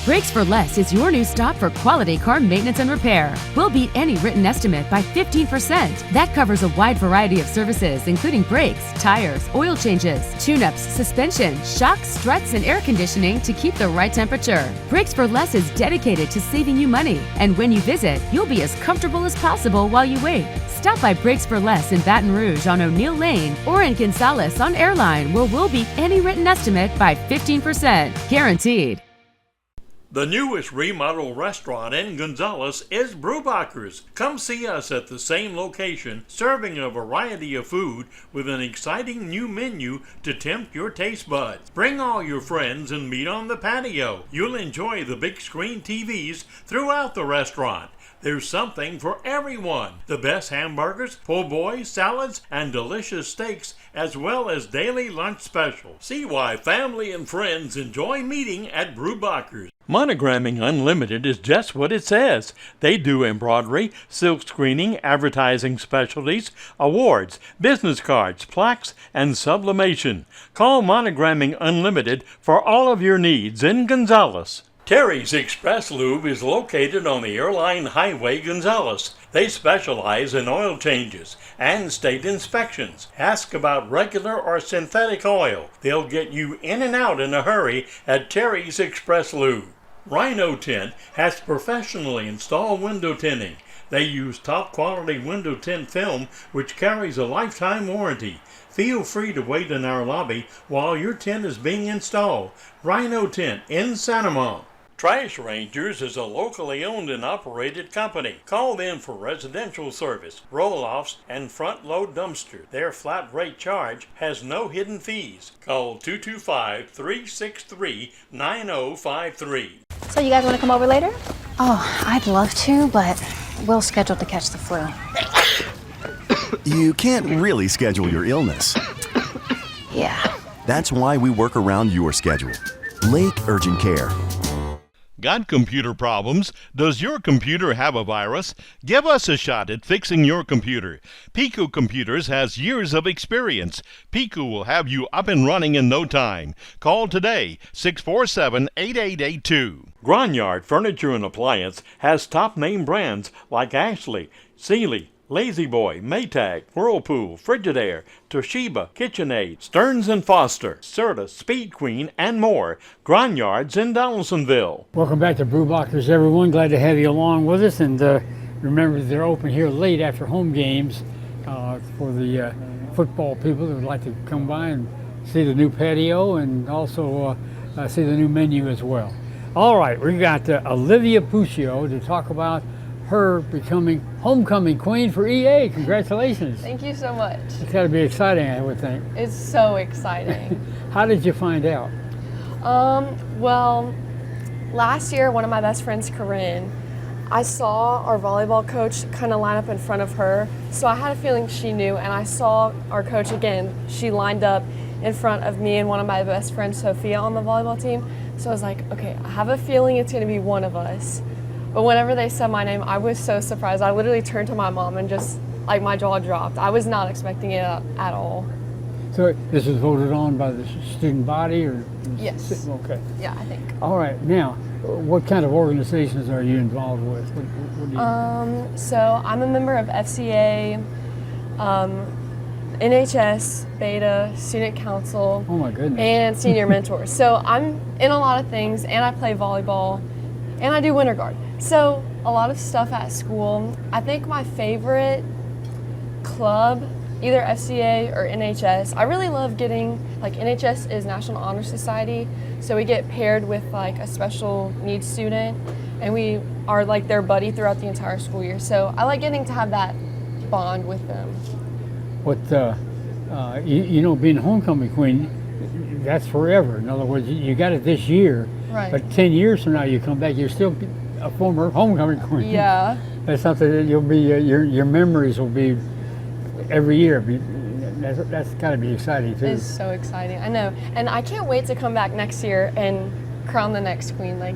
Brakes for Less is your new stop for quality car maintenance and repair. We'll beat any written estimate by 15%. That covers a wide variety of services, including brakes, tires, oil changes, tune-ups, suspension, shocks, struts, and air conditioning to keep the right temperature. Brakes for Less is dedicated to saving you money. And when you visit, you'll be as comfortable as possible while you wait. Stop by Brakes for Less in Baton Rouge on O'Neill Lane or in Gonzales on Airline, where we'll beat any written estimate by 15%. Guaranteed. The newest remodel restaurant in Gonzales is Brewbacher's. Come see us at the same location, serving a variety of food with an exciting new menu to tempt your taste buds. Bring all your friends and meet on the patio. You'll enjoy the big screen TVs throughout the restaurant. There's something for everyone. The best hamburgers, po' boys, salads, and delicious steaks, as well as daily lunch specials. See why family and friends enjoy meeting at Brewbacher's. Monogramming Unlimited is just what it says. They do embroidery, silk screening, advertising specialties, awards, business cards, plaques, and sublimation. Call Monogramming Unlimited for all of your needs in Gonzales. Terry's Express Lube is located on the Airline Highway, Gonzales. They specialize in oil changes and state inspections. Ask about regular or synthetic oil. They'll get you in and out in a hurry at Terry's Express Lube. Rhino Tint has professionally installed window tinting. They use top quality window tint film which carries a lifetime warranty. Feel free to wait in our lobby while your tint is being installed. Rhino Tint in Santa Monica. Trash Rangers is a locally owned and operated company. Call them for residential service, roll-offs, and front-load dumpster. Their flat rate charge has no hidden fees. Call 225-363-9053. So you guys want to come over later? Oh, I'd love to, but Will's scheduled to catch the flu. You can't really schedule your illness. Yeah. That's why we work around your schedule. Lake Urgent Care. Got computer problems? Does your computer have a virus? Give us a shot at fixing your computer. Pico Computers has years of experience. Pico will have you up and running in no time. Call today, 647-8882. Gronyard Furniture and Appliance has top name brands like Ashley, Sealy, Lazy Boy, Maytag, Whirlpool, Frigidaire, Toshiba, KitchenAid, Stearns & Foster, Serta, Speed Queen, and more. Gronyards in Donaldsonville. Welcome back to Brewbacher's, everyone. Glad to have you along with us. And remember, they're open here late after home games for the football people that would like to come by and see the new patio and also see the new menu as well. All right, we got Olivia Puccio to talk about her becoming homecoming queen for EA. Congratulations. Thank you so much. It's got to be exciting, I would think. It's so exciting. How did you find out? Well, last year, one of my best friends, Corinne, I saw our volleyball coach kind of line up in front of her. So I had a feeling she knew, and I saw our coach again. She lined up in front of me and one of my best friends, Sophia, on the volleyball team. So I was like, okay, I have a feeling it's going to be one of us. But whenever they said my name, I was so surprised. I literally turned to my mom and just, like, my jaw dropped. I was not expecting it at all. So this is voted on by the student body, or? Yes. Okay. Yeah, I think. All right. Now, what kind of organizations are you involved with? What do you... So I'm a member of FCA, NHS, Beta, Student Council. Oh my goodness. And Senior Mentors. So I'm in a lot of things, and I play volleyball, and I do Winter Guard. So a lot of stuff at school. I think my favorite club, either FCA or NHS, I really love getting, like, NHS is National Honor Society, so we get paired with like a special needs student, and we are like their buddy throughout the entire school year. So I like getting to have that bond with them. What, you know, being homecoming queen, that's forever. In other words, you got it this year, right. But 10 years from now you come back, you're still a former homecoming queen. Yeah. That's something that you'll be, your memories will be every year. That's got to be exciting too. It's so exciting, I know. And I can't wait to come back next year and crown the next queen, like,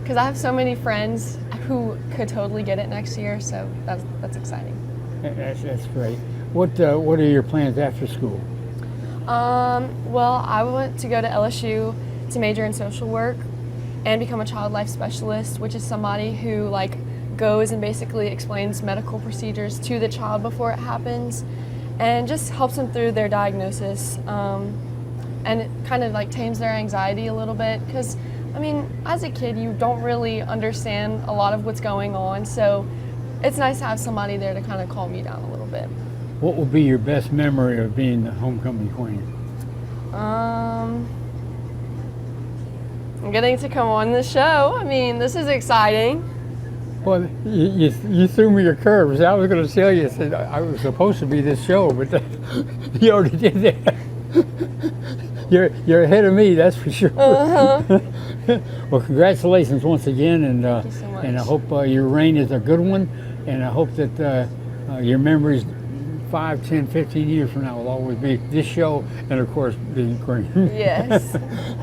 because I have so many friends who could totally get it next year. So that's exciting. That's great. What are your plans after school? Well, I want to go to LSU to major in social work and become a child life specialist, which is somebody who like goes and basically explains medical procedures to the child before it happens and just helps them through their diagnosis, and it kind of like tames their anxiety a little bit, because I mean, as a kid you don't really understand a lot of what's going on, so it's nice to have somebody there to kind of calm you down a little bit. What will be your best memory of being the homecoming queen? I'm getting to come on the show. I mean, this is exciting. Well, you threw me your curves. I was going to tell you, said I was supposed to be this show, but you already did that. You're ahead of me, that's for sure. Well, congratulations once again, and Thank you so much. and I hope your reign is a good one, and I hope that your memories 5, 10, 15 years from now will always be this show and, of course, being green. Yes.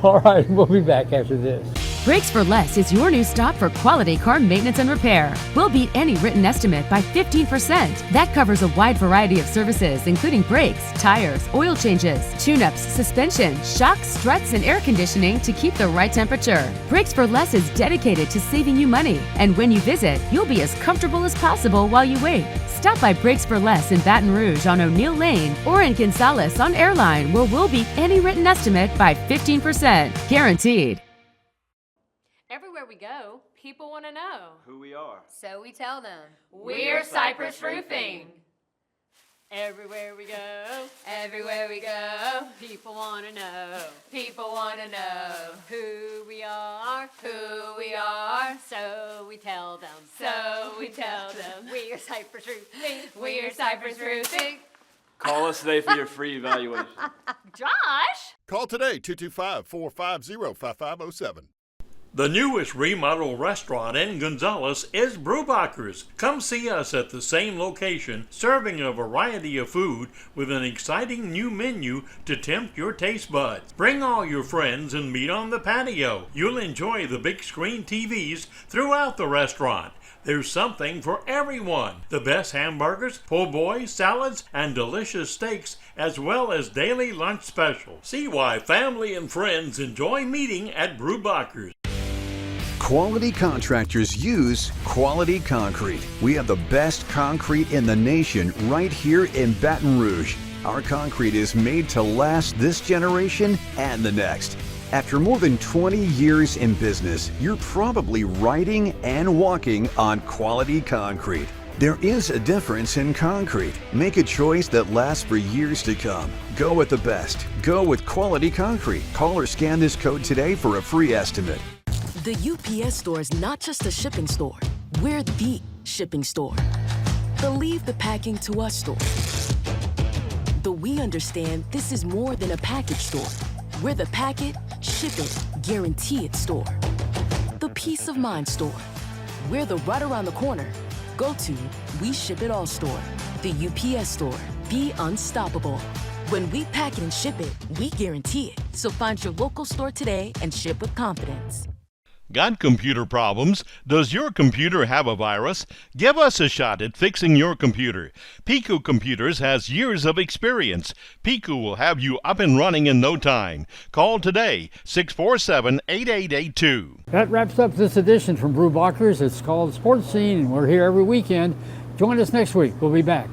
All right, we'll be back after this. Brakes for Less is your new stop for quality car maintenance and repair. We'll beat any written estimate by 15%. That covers a wide variety of services, including brakes, tires, oil changes, tune-ups, suspension, shocks, struts, and air conditioning to keep the right temperature. Brakes for Less is dedicated to saving you money, and when you visit, you'll be as comfortable as possible while you wait. Stop by Brakes for Less in Baton Rouge on O'Neill Lane or in Gonzales on Airline, where we'll beat any written estimate by 15%. Guaranteed. Everywhere we go, people want to know who we are. So we tell them, we're Cypress Roofing. Everywhere we go, people want to know. People want to know who we are, so we tell them, we're Cypress Roofing, we're Cypress Roofing. Call us today for your free evaluation. Josh? Call today, 225-450-5507. The newest remodel restaurant in Gonzales is Brewbacher's. Come see us at the same location, serving a variety of food with an exciting new menu to tempt your taste buds. Bring all your friends and meet on the patio. You'll enjoy the big screen TVs throughout the restaurant. There's something for everyone. The best hamburgers, po' boys, salads, and delicious steaks, as well as daily lunch specials. See why family and friends enjoy meeting at Brewbacher's. Quality contractors use quality concrete. We have the best concrete in the nation right here in Baton Rouge. Our concrete is made to last this generation and the next. After more than 20 years in business, you're probably riding and walking on quality concrete. There is a difference in concrete. Make a choice that lasts for years to come. Go with the best. Go with quality concrete. Call or scan this code today for a free estimate. The UPS Store is not just a shipping store. We're the shipping store. The Leave the Packing to Us store. The We Understand This is more than a package store. We're the pack it, ship it, guarantee it store. The Peace of Mind store. We're the right around the corner. Go to We Ship It All store. The UPS store. Be unstoppable. When we pack it and ship it, we guarantee it. So find your local store today and ship with confidence. Got computer problems? Does your computer have a virus? Give us a shot at fixing your computer. Pico Computers has years of experience. Pico will have you up and running in no time. Call today, 647-8882. That wraps up this edition from Brewbacher's. It's called Sports Scene, and we're here every weekend. Join us next week. We'll be back.